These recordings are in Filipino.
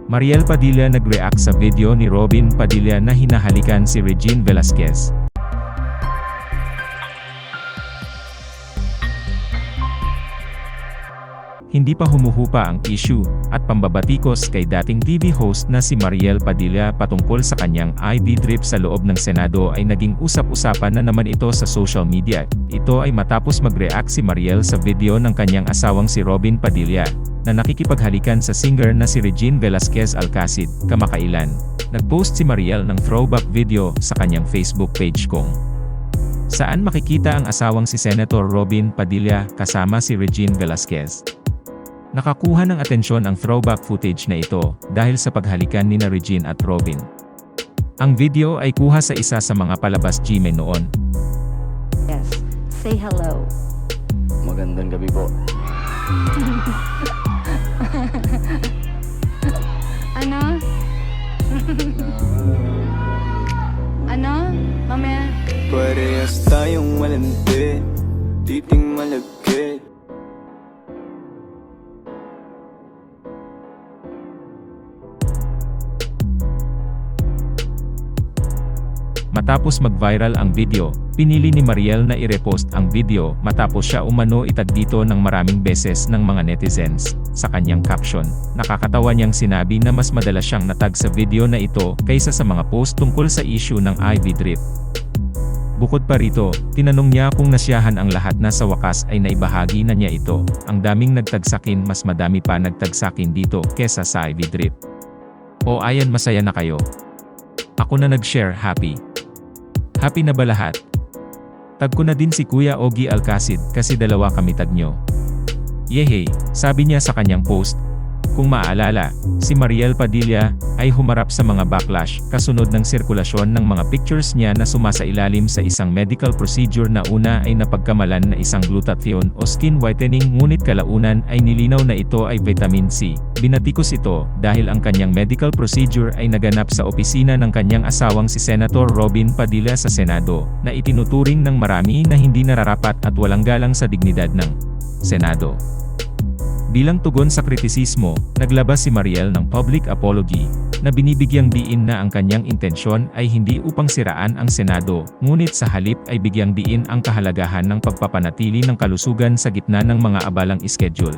Mariel Padilla nag-react sa video ni Robin Padilla na hinahalikan si Regine Velasquez. Hindi pa humuhupa ang issue at pambabatikos kay dating TV host na si Mariel Padilla patungkol sa kanyang IV drip sa loob ng Senado ay naging usap-usapan na naman ito sa social media. Ito ay matapos mag-react si Mariel sa video ng kanyang asawang si Robin Padilla, na nakikipaghalikan sa singer na si Regine Velasquez Alcacid, kamakailan. Nag-post si Mariel ng throwback video sa kanyang Facebook page kung saan makikita ang asawang si Senator Robin Padilla kasama si Regine Velasquez. Nakakuha ng atensyon ang throwback footage na ito dahil sa paghalikan ni na Regine at Robin. Ang video ay kuha sa isa sa mga palabas Gmail noon. Yes, say hello. Magandang gabi po. Ano? Ano? Mamaya? Parehas tayong malandi, titing malagkit. Matapos mag-viral ang video, pinili ni Mariel na i-repost ang video matapos siya umano itag dito ng maraming beses ng mga netizens. Sa kanyang caption, nakakatawa niyang sinabi na mas madalas siyang natag sa video na ito kaysa sa mga post tungkol sa issue ng IV drip. Bukod pa rito, tinanong niya kung nasiyahan ang lahat na sa wakas ay naibahagi na niya ito. Ang daming nagtagsakin, mas madami pa nagtagsakin dito kesa sa IV drip. O ayan, masaya na kayo? Ako na nag-share, happy. Happy na ba lahat? Tag ko na din si Kuya Ogie Alcacid kasi dalawa kami tag nyo. Yehey, sabi niya sa kanyang post. Kung maalala, si Mariel Padilla ay humarap sa mga backlash kasunod ng sirkulasyon ng mga pictures niya na sumasailalim sa isang medical procedure na una ay napagkamalan na isang glutathione o skin whitening, ngunit kalaunan ay nilinaw na ito ay vitamin C. Binatikos ito dahil ang kanyang medical procedure ay naganap sa opisina ng kanyang asawang si Senator Robin Padilla sa Senado, na itinuturing ng marami na hindi nararapat at walang galang sa dignidad ng Senado. Bilang tugon sa kritisismo, naglabas si Mariel ng public apology, na binibigyang diin na ang kanyang intensyon ay hindi upang siraan ang Senado, ngunit sa halip ay bigyang diin ang kahalagahan ng pagpapanatili ng kalusugan sa gitna ng mga abalang schedule.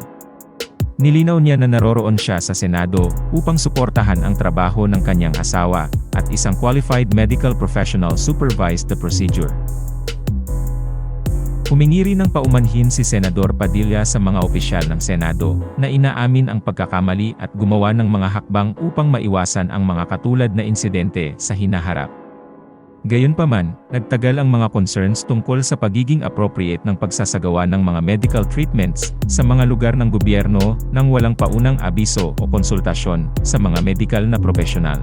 Nilinaw niya na naroroon siya sa Senado upang suportahan ang trabaho ng kanyang asawa, at isang qualified medical professional supervised the procedure. Humingi rin ng paumanhin si Senador Padilla sa mga opisyal ng Senado na inaamin ang pagkakamali at gumawa ng mga hakbang upang maiwasan ang mga katulad na insidente sa hinaharap. Gayunpaman, nagtagal ang mga concerns tungkol sa pagiging appropriate ng pagsasagawa ng mga medical treatments sa mga lugar ng gobyerno nang walang paunang abiso o konsultasyon sa mga medical na profesional.